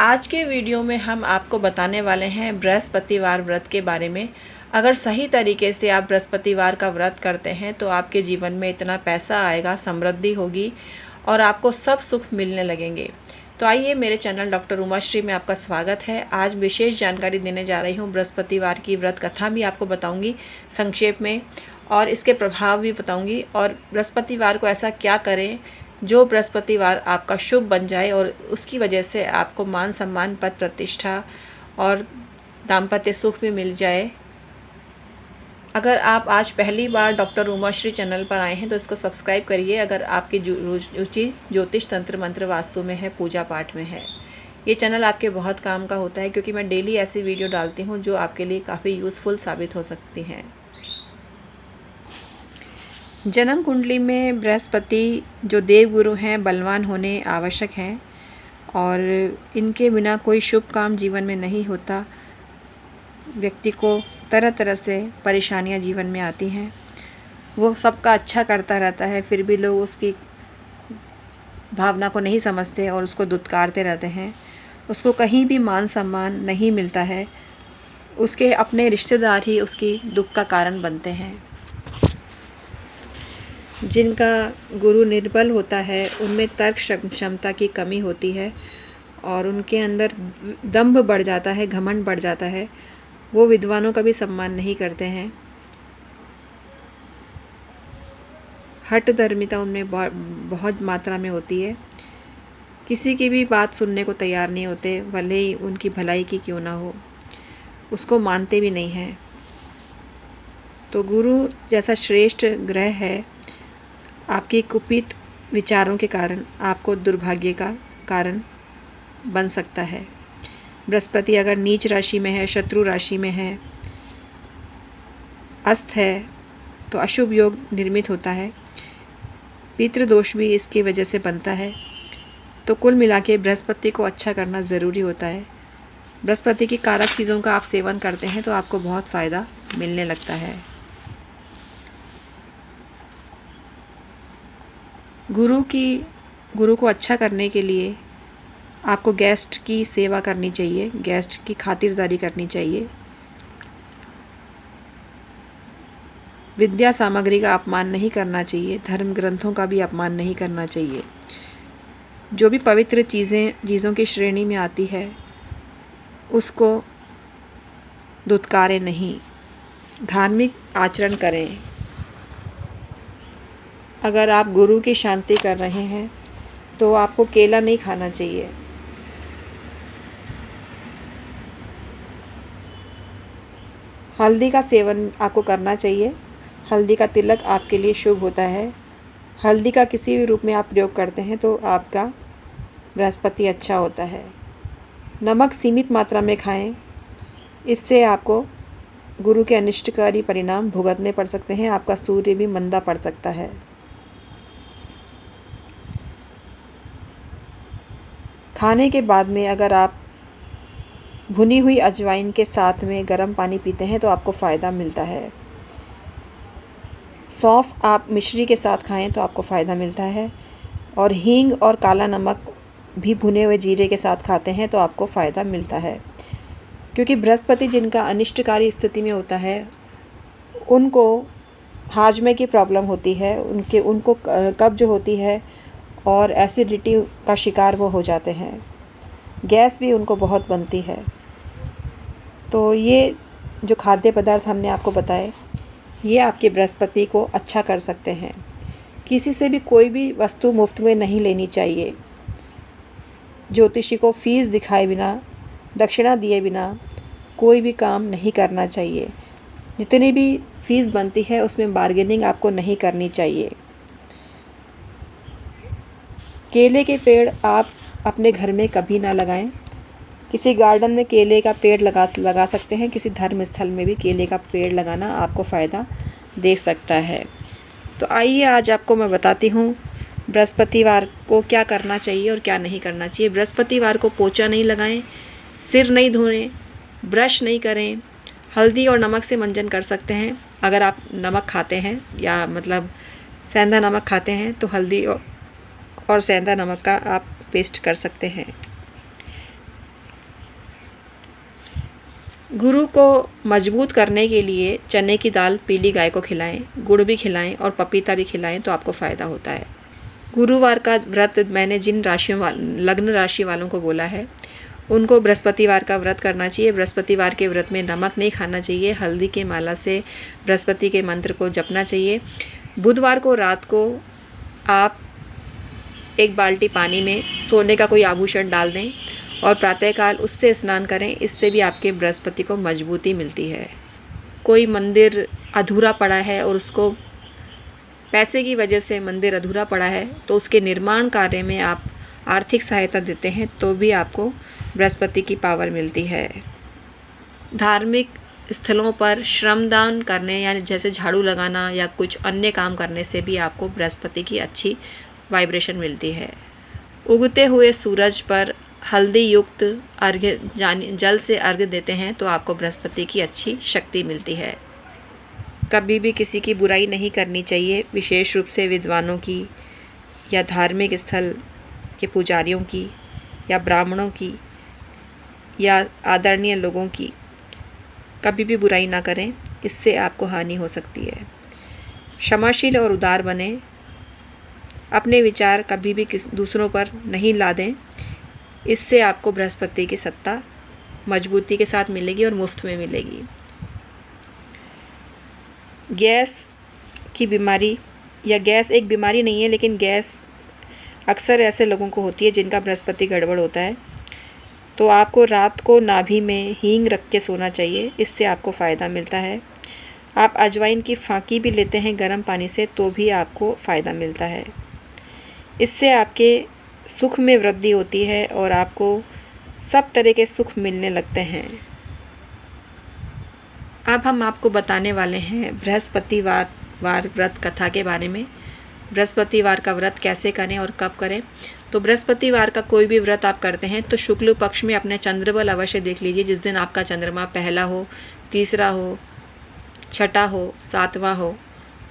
आज के वीडियो में हम आपको बताने वाले हैं बृहस्पतिवार व्रत के बारे में। अगर सही तरीके से आप बृहस्पतिवार का व्रत करते हैं तो आपके जीवन में इतना पैसा आएगा, समृद्धि होगी और आपको सब सुख मिलने लगेंगे। तो आइए, मेरे चैनल डॉक्टर उमाश्री में आपका स्वागत है। आज विशेष जानकारी देने जा रही हूँ। बृहस्पतिवार की व्रत कथा भी आपको बताऊँगी संक्षेप में, और इसके प्रभाव भी बताऊँगी, और बृहस्पतिवार को ऐसा क्या करें जो बृहस्पतिवार आपका शुभ बन जाए और उसकी वजह से आपको मान सम्मान, पद प्रतिष्ठा और दाम्पत्य सुख भी मिल जाए। अगर आप आज पहली बार डॉक्टर उमाश्री चैनल पर आए हैं तो इसको सब्सक्राइब करिए। अगर आपकी रुचि ज्योतिष, तंत्र, मंत्र, वास्तु में है, पूजा पाठ में है, ये चैनल आपके बहुत काम का होता है, क्योंकि मैं डेली ऐसी वीडियो डालती हूँ जो आपके लिए काफ़ी यूज़फुल साबित हो सकती हैं। जन्म कुंडली में बृहस्पति जो देवगुरु हैं, बलवान होने आवश्यक हैं, और इनके बिना कोई शुभ काम जीवन में नहीं होता। व्यक्ति को तरह तरह से परेशानियां जीवन में आती हैं। वो सबका अच्छा करता रहता है, फिर भी लोग उसकी भावना को नहीं समझते और उसको दुत्कारते रहते हैं। उसको कहीं भी मान सम्मान नहीं मिलता है। उसके अपने रिश्तेदार ही उसकी दुख का कारण बनते हैं। जिनका गुरु निर्बल होता है उनमें तर्क क्षमता की कमी होती है और उनके अंदर दंभ बढ़ जाता है, घमंड बढ़ जाता है। वो विद्वानों का भी सम्मान नहीं करते हैं। हठधर्मिता उनमें बहुत मात्रा में होती है। किसी की भी बात सुनने को तैयार नहीं होते, भले ही उनकी भलाई की क्यों ना हो, उसको मानते भी नहीं हैं। तो गुरु जैसा श्रेष्ठ ग्रह है, आपके कुपित विचारों के कारण आपको दुर्भाग्य का कारण बन सकता है। बृहस्पति अगर नीच राशि में है, शत्रु राशि में है, अस्त है, तो अशुभ योग निर्मित होता है। पितृदोष भी इसकी वजह से बनता है। तो कुल मिला के बृहस्पति को अच्छा करना ज़रूरी होता है। बृहस्पति की कारक चीज़ों का आप सेवन करते हैं तो आपको बहुत फ़ायदा मिलने लगता है। गुरु को अच्छा करने के लिए आपको गेस्ट की सेवा करनी चाहिए, गेस्ट की खातिरदारी करनी चाहिए। विद्या सामग्री का अपमान नहीं करना चाहिए, धर्म ग्रंथों का भी अपमान नहीं करना चाहिए। जो भी पवित्र चीज़ों की श्रेणी में आती है उसको दुत्कारें नहीं, धार्मिक आचरण करें। अगर आप गुरु की शांति कर रहे हैं तो आपको केला नहीं खाना चाहिए। हल्दी का सेवन आपको करना चाहिए। हल्दी का तिलक आपके लिए शुभ होता है। हल्दी का किसी भी रूप में आप प्रयोग करते हैं तो आपका बृहस्पति अच्छा होता है। नमक सीमित मात्रा में खाएं, इससे आपको गुरु के अनिष्टकारी परिणाम भुगतने पड़ सकते हैं। आपका सूर्य भी मंदा पड़ सकता है। खाने के बाद में अगर आप भुनी हुई अजवाइन के साथ में गर्म पानी पीते हैं तो आपको फ़ायदा मिलता है। सौंफ आप मिश्री के साथ खाएं तो आपको फ़ायदा मिलता है। और हींग और काला नमक भी भुने हुए जीरे के साथ खाते हैं तो आपको फ़ायदा मिलता है। क्योंकि बृहस्पति जिनका अनिष्टकारी स्थिति में होता है उनको हाजमे की प्रॉब्लम होती है, उनको कब्ज होती है और एसिडिटी का शिकार वो हो जाते हैं। गैस भी उनको बहुत बनती है। तो ये जो खाद्य पदार्थ हमने आपको बताए, ये आपके बृहस्पति को अच्छा कर सकते हैं। किसी से भी कोई भी वस्तु मुफ्त में नहीं लेनी चाहिए। ज्योतिषी को फीस दिखाए बिना, दक्षिणा दिए बिना कोई भी काम नहीं करना चाहिए। जितनी भी फीस बनती है उसमें बार्गेनिंग आपको नहीं करनी चाहिए। केले के पेड़ आप अपने घर में कभी ना लगाएं। किसी गार्डन में केले का पेड़ लगा सकते हैं। किसी धर्म स्थल में भी केले का पेड़ लगाना आपको फ़ायदा दे सकता है। तो आइए, आज आपको मैं बताती हूँ बृहस्पतिवार को क्या करना चाहिए और क्या नहीं करना चाहिए। बृहस्पतिवार को पोछा नहीं लगाएं, सिर नहीं धोएं, ब्रश नहीं करें। हल्दी और नमक से मंजन कर सकते हैं। अगर आप नमक खाते हैं या मतलब सेंधा नमक खाते हैं तो हल्दी और सेंधा नमक का आप पेस्ट कर सकते हैं। गुरु को मजबूत करने के लिए चने की दाल पीली गाय को खिलाएं, गुड़ भी खिलाएं और पपीता भी खिलाएं तो आपको फ़ायदा होता है। गुरुवार का व्रत मैंने जिन लग्न राशि वालों को बोला है उनको बृहस्पतिवार का व्रत करना चाहिए। बृहस्पतिवार के व्रत में नमक नहीं खाना चाहिए। हल्दी के माला से बृहस्पति के मंत्र को जपना चाहिए। बुधवार को रात को आप 1 बाल्टी पानी में सोने का कोई आभूषण डाल दें और प्रातःकाल उससे स्नान करें। इससे भी आपके बृहस्पति को मजबूती मिलती है। कोई मंदिर अधूरा पड़ा है और उसको पैसे की वजह से मंदिर अधूरा पड़ा है तो उसके निर्माण कार्य में आप आर्थिक सहायता देते हैं तो भी आपको बृहस्पति की पावर मिलती है। धार्मिक स्थलों पर श्रमदान करने यानी जैसे झाड़ू लगाना या कुछ अन्य काम करने से भी आपको बृहस्पति की अच्छी वाइब्रेशन मिलती है। उगते हुए सूरज पर हल्दी युक्त अर्घ्य जल से अर्घ्य देते हैं तो आपको बृहस्पति की अच्छी शक्ति मिलती है। कभी भी किसी की बुराई नहीं करनी चाहिए, विशेष रूप से विद्वानों की या धार्मिक स्थल के पुजारियों की या ब्राह्मणों की या आदरणीय लोगों की कभी भी बुराई ना करें, इससे आपको हानि हो सकती है। क्षमाशील और उदार बने। अपने विचार कभी भी दूसरों पर नहीं लादें, इससे आपको बृहस्पति की सत्ता मजबूती के साथ मिलेगी और मुफ्त में मिलेगी। गैस की बीमारी या गैस एक बीमारी नहीं है, लेकिन गैस अक्सर ऐसे लोगों को होती है जिनका बृहस्पति गड़बड़ होता है। तो आपको रात को नाभि में हींग रख के सोना चाहिए, इससे आपको फ़ायदा मिलता है। आप अजवाइन की फाँकी भी लेते हैं गर्म पानी से तो भी आपको फ़ायदा मिलता है। इससे आपके सुख में वृद्धि होती है और आपको सब तरह के सुख मिलने लगते हैं। अब हम आपको बताने वाले हैं बृहस्पतिवार व्रत कथा के बारे में। बृहस्पतिवार का व्रत कैसे करें और कब करें। तो बृहस्पतिवार का कोई भी व्रत आप करते हैं तो शुक्ल पक्ष में अपने चंद्रबल अवश्य देख लीजिए। जिस दिन आपका चंद्रमा पहला हो, तीसरा हो, छठा हो, 7वां हो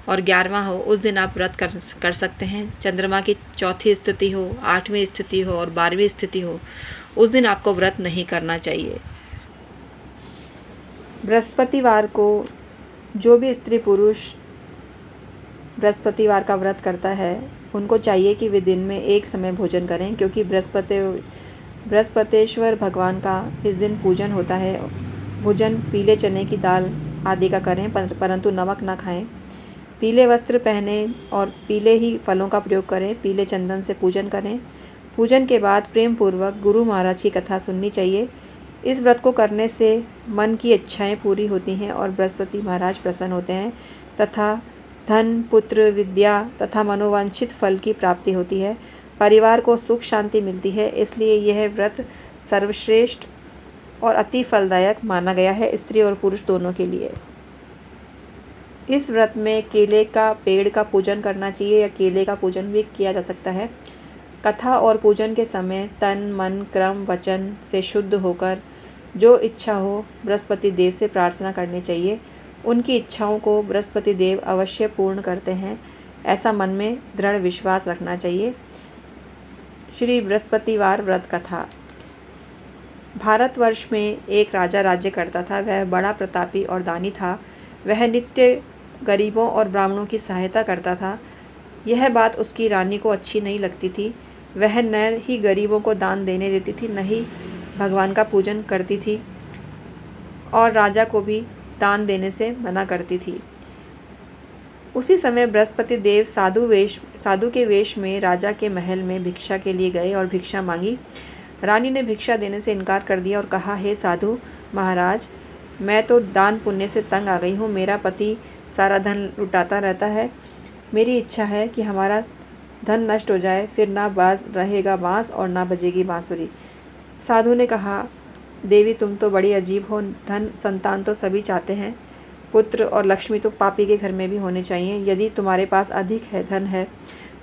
और 11वां हो, उस दिन आप व्रत कर सकते हैं। चंद्रमा की चौथी स्थिति हो, 8वीं स्थिति हो और 12वीं स्थिति हो, उस दिन आपको व्रत नहीं करना चाहिए। बृहस्पतिवार को जो भी स्त्री पुरुष बृहस्पतिवार का व्रत करता है उनको चाहिए कि वे दिन में एक समय भोजन करें, क्योंकि बृहस्पतेश्वर भगवान का इस दिन पूजन होता है। भोजन पीले चने की दाल आदि का करें, परंतु नमक ना खाएं। पीले वस्त्र पहने और पीले ही फलों का प्रयोग करें। पीले चंदन से पूजन करें। पूजन के बाद प्रेम पूर्वक गुरु महाराज की कथा सुननी चाहिए। इस व्रत को करने से मन की इच्छाएं पूरी होती हैं और बृहस्पति महाराज प्रसन्न होते हैं तथा धन, पुत्र, विद्या तथा मनोवांछित फल की प्राप्ति होती है। परिवार को सुख शांति मिलती है। इसलिए यह व्रत सर्वश्रेष्ठ और अति फलदायक माना गया है, स्त्री और पुरुष दोनों के लिए। इस व्रत में केले का पेड़ का पूजन करना चाहिए या केले का पूजन भी किया जा सकता है। कथा और पूजन के समय तन, मन, क्रम, वचन से शुद्ध होकर जो इच्छा हो बृहस्पति देव से प्रार्थना करनी चाहिए। उनकी इच्छाओं को बृहस्पति देव अवश्य पूर्ण करते हैं, ऐसा मन में दृढ़ विश्वास रखना चाहिए। श्री बृहस्पतिवार व्रत कथा। भारतवर्ष में एक राजा राज्य करता था। वह बड़ा प्रतापी और दानी था। वह नित्य गरीबों और ब्राह्मणों की सहायता करता था। यह बात उसकी रानी को अच्छी नहीं लगती थी। वह न ही गरीबों को दान देने देती थी, न ही भगवान का पूजन करती थी और राजा को भी दान देने से मना करती थी। उसी समय बृहस्पति देव साधु के वेश में राजा के महल में भिक्षा के लिए गए और भिक्षा मांगी। रानी ने भिक्षा देने से इनकार कर दिया और कहा, हे साधु महाराज, मैं तो दान पुण्य से तंग आ गई हूँ। मेरा पति सारा धन लुटाता रहता है। मेरी इच्छा है कि हमारा धन नष्ट हो जाए, फिर ना बाज रहेगा बाँस और ना बजेगी बाँसुरी। साधु ने कहा, देवी तुम तो बड़ी अजीब हो। धन संतान तो सभी चाहते हैं, पुत्र और लक्ष्मी तो पापी के घर में भी होने चाहिए। यदि तुम्हारे पास अधिक धन है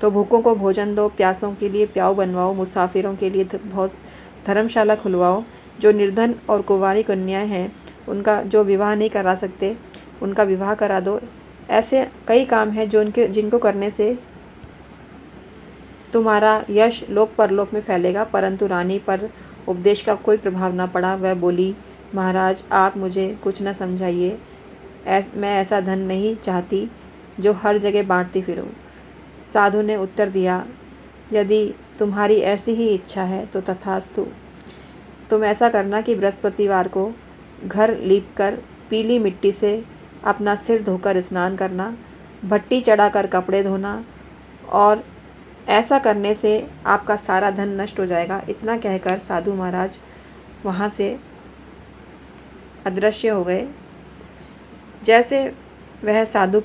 तो भूखों को भोजन दो, प्यासों के लिए प्याऊ बनवाओ, मुसाफिरों के लिए धर्मशाला खुलवाओ। जो निर्धन और कुंवारी कन्याएं हैं उनका जो विवाह नहीं करा सकते उनका विवाह करा दो। ऐसे कई काम हैं जिनको करने से तुम्हारा यश लोक परलोक में फैलेगा। परंतु रानी पर उपदेश का कोई प्रभाव न पड़ा। वह बोली, महाराज, आप मुझे कुछ न समझाइए। मैं ऐसा धन नहीं चाहती जो हर जगह बांटती फिरूं। साधु ने उत्तर दिया, यदि तुम्हारी ऐसी ही इच्छा है तो तथास्तु। तुम ऐसा करना कि बृहस्पतिवार को घर लीपकर पीली मिट्टी से अपना सिर धोकर स्नान करना, भट्टी चढ़ाकर कपड़े धोना, और ऐसा करने से आपका सारा धन नष्ट हो जाएगा। इतना कहकर साधु महाराज वहाँ से अदृश्य हो गए। जैसे वह साधु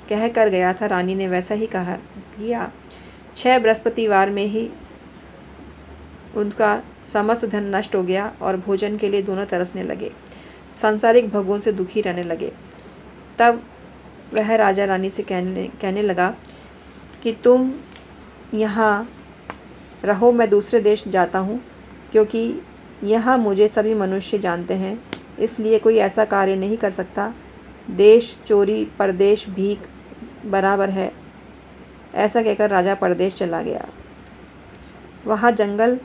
कह कर गया था, रानी ने वैसा ही किया। 6 बृहस्पतिवार में ही उनका समस्त धन नष्ट हो गया और भोजन के लिए दोनों तरसने लगे, सांसारिक भोगों से दुखी रहने लगे। तब वह राजा रानी से कहने लगा कि तुम यहाँ रहो, मैं दूसरे देश जाता हूँ, क्योंकि यहाँ मुझे सभी मनुष्य जानते हैं, इसलिए कोई ऐसा कार्य नहीं कर सकता। देश चोरी परदेश भीख बराबर है। ऐसा कहकर राजा परदेश चला गया। वहाँ जंगल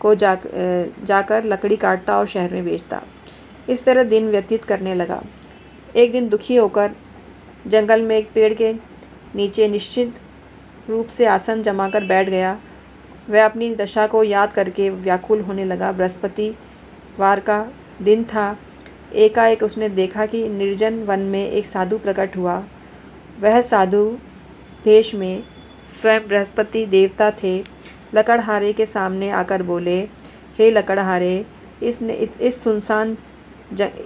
को जाकर लकड़ी काटता और शहर में बेचता। इस तरह दिन व्यतीत करने लगा। एक दिन दुखी होकर जंगल में एक पेड़ के नीचे निश्चित रूप से आसन जमाकर बैठ गया। वह अपनी दशा को याद करके व्याकुल होने लगा। बृहस्पतिवार का दिन था। एकाएक उसने देखा कि निर्जन वन में एक साधु प्रकट हुआ। वह साधु वेश में स्वयं बृहस्पति देवता थे। लकड़हारे के सामने आकर बोले, हे लकड़हारे,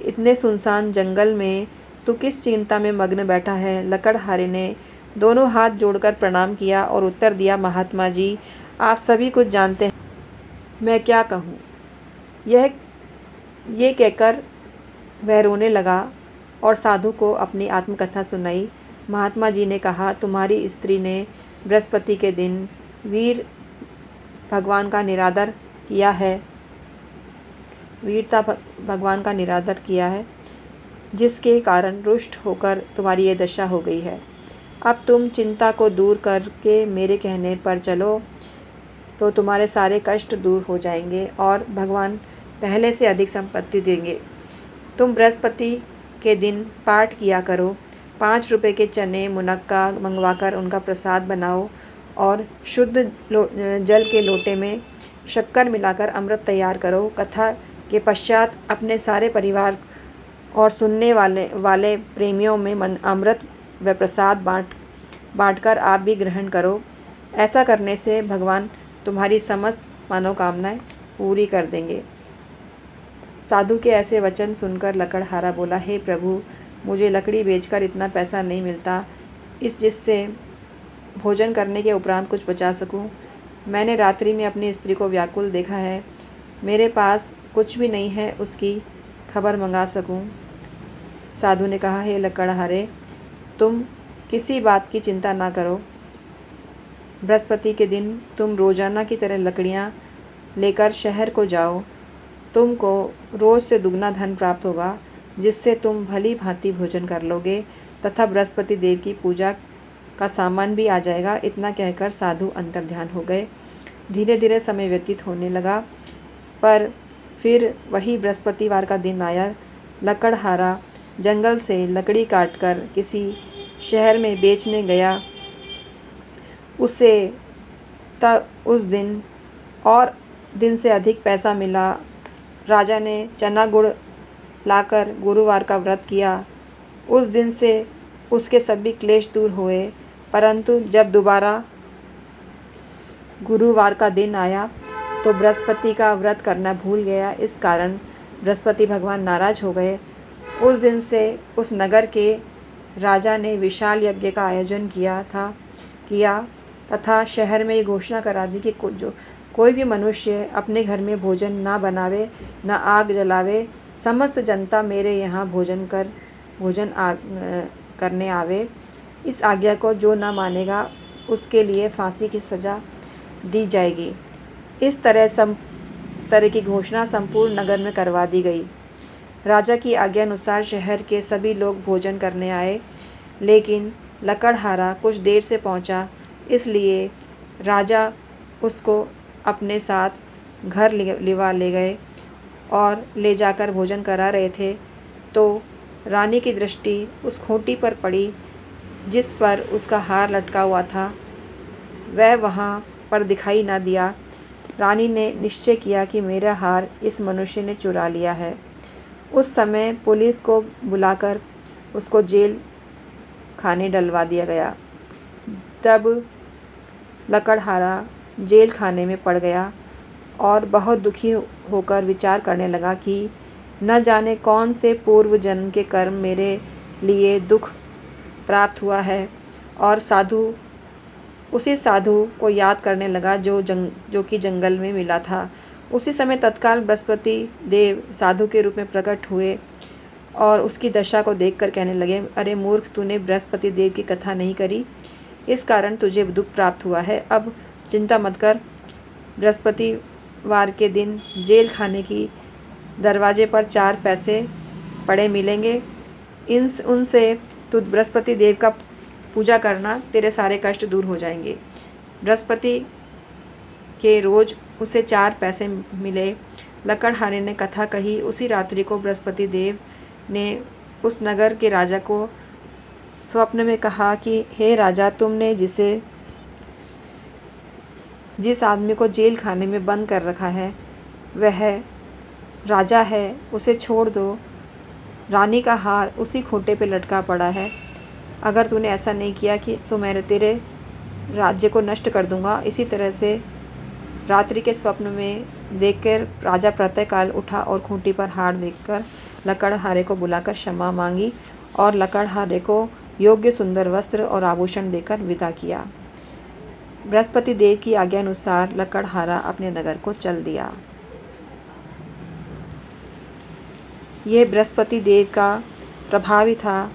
इतने सुनसान जंगल में तू किस चिंता में मग्न बैठा है। लकड़हारे ने दोनों हाथ जोड़कर प्रणाम किया और उत्तर दिया, महात्मा जी, आप सभी कुछ जानते हैं, मैं क्या कहूँ। ये कहकर वह रोने लगा और साधु को अपनी आत्मकथा सुनाई। महात्मा जी ने कहा, तुम्हारी स्त्री ने बृहस्पति के दिन वीर भगवान का निरादर किया है, वीरता भगवान का निरादर किया है, जिसके कारण रुष्ट होकर तुम्हारी ये दशा हो गई है। अब तुम चिंता को दूर करके मेरे कहने पर चलो तो तुम्हारे सारे कष्ट दूर हो जाएंगे और भगवान पहले से अधिक संपत्ति देंगे। तुम बृहस्पति के दिन पाठ किया करो। 5 रुपए के चने मुनक्का मंगवाकर उनका प्रसाद बनाओ और शुद्ध जल के लोटे में शक्कर मिलाकर अमृत तैयार करो। कथा के पश्चात अपने सारे परिवार और सुनने वाले प्रेमियों में अमृत व प्रसाद बांटकर आप भी ग्रहण करो। ऐसा करने से भगवान तुम्हारी समस्त मनोकामनाएं पूरी कर देंगे। साधु के ऐसे वचन सुनकर लकड़हारा बोला, हे प्रभु, मुझे लकड़ी बेचकर इतना पैसा नहीं मिलता जिससे भोजन करने के उपरांत कुछ बचा सकूं। मैंने रात्रि में अपनी स्त्री को व्याकुल देखा है। मेरे पास कुछ भी नहीं है उसकी खबर मंगा सकूं। साधु ने कहा, हे लकड़हारे, तुम किसी बात की चिंता ना करो। बृहस्पति के दिन तुम रोजाना की तरह लकड़ियाँ लेकर शहर को जाओ। तुमको रोज़ से दुगना धन प्राप्त होगा, जिससे तुम भली भांति भोजन कर लोगे तथा बृहस्पति देव की पूजा का सामान भी आ जाएगा। इतना कहकर साधु अंतर्ध्यान हो गए। धीरे धीरे समय व्यतीत होने लगा, पर फिर वही बृहस्पतिवार का दिन आया। लकड़हारा जंगल से लकड़ी काटकर किसी शहर में बेचने गया। उसे तब उस दिन और दिन से अधिक पैसा मिला। राजा ने चना गुड़ लाकर गुरुवार का व्रत किया। उस दिन से उसके सभी क्लेश दूर हुए, परंतु जब दोबारा गुरुवार का दिन आया तो बृहस्पति का व्रत करना भूल गया। इस कारण बृहस्पति भगवान नाराज हो गए। उस दिन से उस नगर के राजा ने विशाल यज्ञ का आयोजन किया तथा शहर में ये घोषणा करा दी कि कोई भी मनुष्य अपने घर में भोजन ना बनावे, ना आग जलावे। समस्त जनता मेरे यहाँ भोजन करने आवे। इस आज्ञा को जो ना मानेगा उसके लिए फांसी की सज़ा दी जाएगी। इस तरह की घोषणा संपूर्ण नगर में करवा दी गई। राजा की आज्ञा अनुसार शहर के सभी लोग भोजन करने आए, लेकिन लकड़हारा कुछ देर से पहुंचा, इसलिए राजा उसको अपने साथ घर लिवा ले गए और ले जाकर भोजन करा रहे थे तो रानी की दृष्टि उस खूंटी पर पड़ी जिस पर उसका हार लटका हुआ था। वह वहाँ पर दिखाई न दिया। रानी ने निश्चय किया कि मेरा हार इस मनुष्य ने चुरा लिया है। उस समय पुलिस को बुलाकर उसको जेल खाने डलवा दिया गया। तब लकड़हारा जेल खाने में पड़ गया और बहुत दुखी होकर विचार करने लगा कि न जाने कौन से पूर्व जन्म के कर्म मेरे लिए दुख प्राप्त हुआ है। और उसी साधु को याद करने लगा जो कि जंगल में मिला था। उसी समय तत्काल बृहस्पति देव साधु के रूप में प्रकट हुए और उसकी दशा को देखकर कहने लगे, अरे मूर्ख, तूने बृहस्पति देव की कथा नहीं करी, इस कारण तुझे दुख प्राप्त हुआ है। अब चिंता मत कर, बृहस्पतिवार के दिन जेल खाने की दरवाजे पर 4 पैसे पड़े मिलेंगे। उनसे तू बृहस्पति देव का पूजा करना, तेरे सारे कष्ट दूर हो जाएंगे। बृहस्पति के रोज़ उसे 4 पैसे मिले। लकड़हारे ने कथा कही। उसी रात्रि को बृहस्पति देव ने उस नगर के राजा को स्वप्न में कहा कि हे राजा, तुमने जिस आदमी को जेल खाने में बंद कर रखा है वह राजा है, उसे छोड़ दो। रानी का हार उसी खूंटे पे लटका पड़ा है। अगर तूने ऐसा नहीं किया कि तो मैं तेरे राज्य को नष्ट कर दूंगा। इसी तरह से रात्रि के स्वप्न में देखकर राजा प्रातःकाल उठा और खूंटी पर हार देखकर लकड़हारे को बुलाकर क्षमा मांगी और लकड़हारे को योग्य सुंदर वस्त्र और आभूषण देकर विदा किया। बृहस्पति देव की आज्ञा अनुसार लकड़हारा अपने नगर को चल दिया। ये बृहस्पति देव का प्रभाव ही था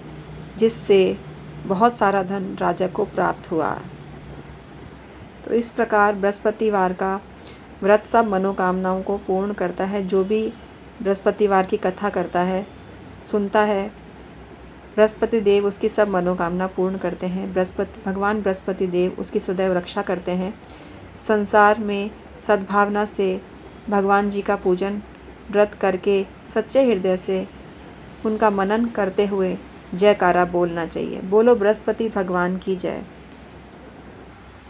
जिससे बहुत सारा धन राजा को प्राप्त हुआ। तो इस प्रकार बृहस्पतिवार का व्रत सब मनोकामनाओं को पूर्ण करता है। जो भी बृहस्पतिवार की कथा करता है, सुनता है, बृहस्पति देव उसकी सब मनोकामना पूर्ण करते हैं। भगवान बृहस्पति देव उसकी सदैव रक्षा करते हैं। संसार में सद्भावना से भगवान जी का पूजन व्रत करके सच्चे हृदय से उनका मनन करते हुए जयकारा बोलना चाहिए। बोलो बृहस्पति भगवान की जय।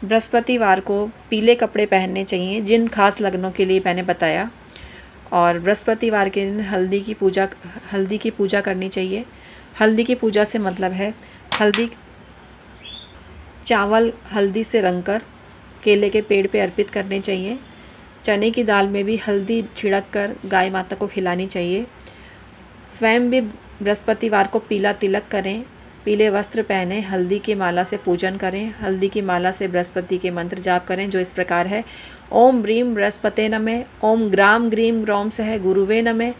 बृहस्पतिवार को पीले कपड़े पहनने चाहिए, जिन खास लग्नों के लिए मैंने बताया। और बृहस्पतिवार के दिन हल्दी की पूजा करनी चाहिए। हल्दी की पूजा से मतलब है चावल हल्दी से रंगकर केले के पेड़ पे अर्पित करने चाहिए। चने की दाल में भी हल्दी छिड़क कर गाय माता को खिलानी चाहिए। स्वयं भी बृहस्पतिवार को पीला तिलक करें, पीले वस्त्र पहने, हल्दी की माला से पूजन करें। हल्दी की माला से बृहस्पति के मंत्र जाप करें, जो इस प्रकार है। ओम ब्रीम बृहस्पते नमः, ओम ग्राम ग्रीम ग्रौम सह गुरुवे नमः।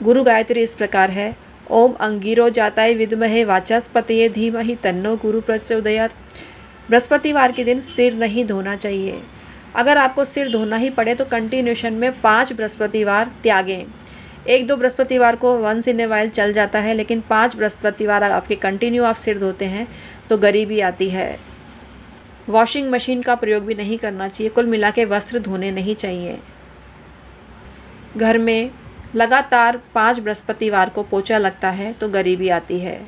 गुरु गायत्री इस प्रकार है। ओम अंगिरो जाताय विद्महे वाचस्पतये धीमहि तन्नो गुरु प्रचोदयात्। बृहस्पतिवार के दिन सिर नहीं धोना चाहिए। अगर आपको सिर धोना ही पड़े तो कंटिन्यूशन में 5 बृहस्पतिवार त्यागें। 1-2 बृहस्पतिवार को वंस इन ए वाइल चल जाता है, लेकिन 5 बृहस्पतिवार आपके कंटिन्यू आप सिर धोते हैं तो गरीबी आती है। वॉशिंग मशीन का प्रयोग भी नहीं करना चाहिए। कुल मिला के वस्त्र धोने नहीं चाहिए। घर में लगातार 5 बृहस्पतिवार को पोछा लगता है तो गरीबी आती है।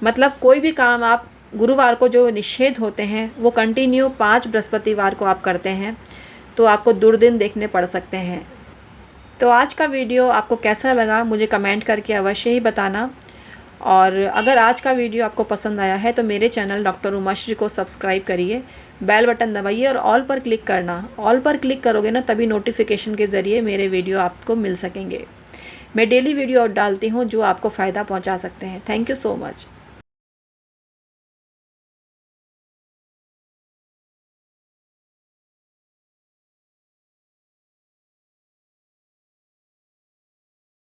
मतलब कोई भी काम आप गुरुवार को जो निषेध होते हैं वो कंटिन्यू 5 बृहस्पतिवार को आप करते हैं तो आपको दुर्दिन देखने पड़ सकते हैं। तो आज का वीडियो आपको कैसा लगा मुझे कमेंट करके अवश्य ही बताना। और अगर आज का वीडियो आपको पसंद आया है तो मेरे चैनल डॉक्टर उमाश्री को सब्सक्राइब करिए, बेल बटन दबाइए और ऑल पर क्लिक करना। ऑल पर क्लिक करोगे ना तभी नोटिफिकेशन के ज़रिए मेरे वीडियो आपको मिल सकेंगे। मैं डेली वीडियो डालती हूँ जो आपको फ़ायदा पहुँचा सकते हैं। Thank you so much.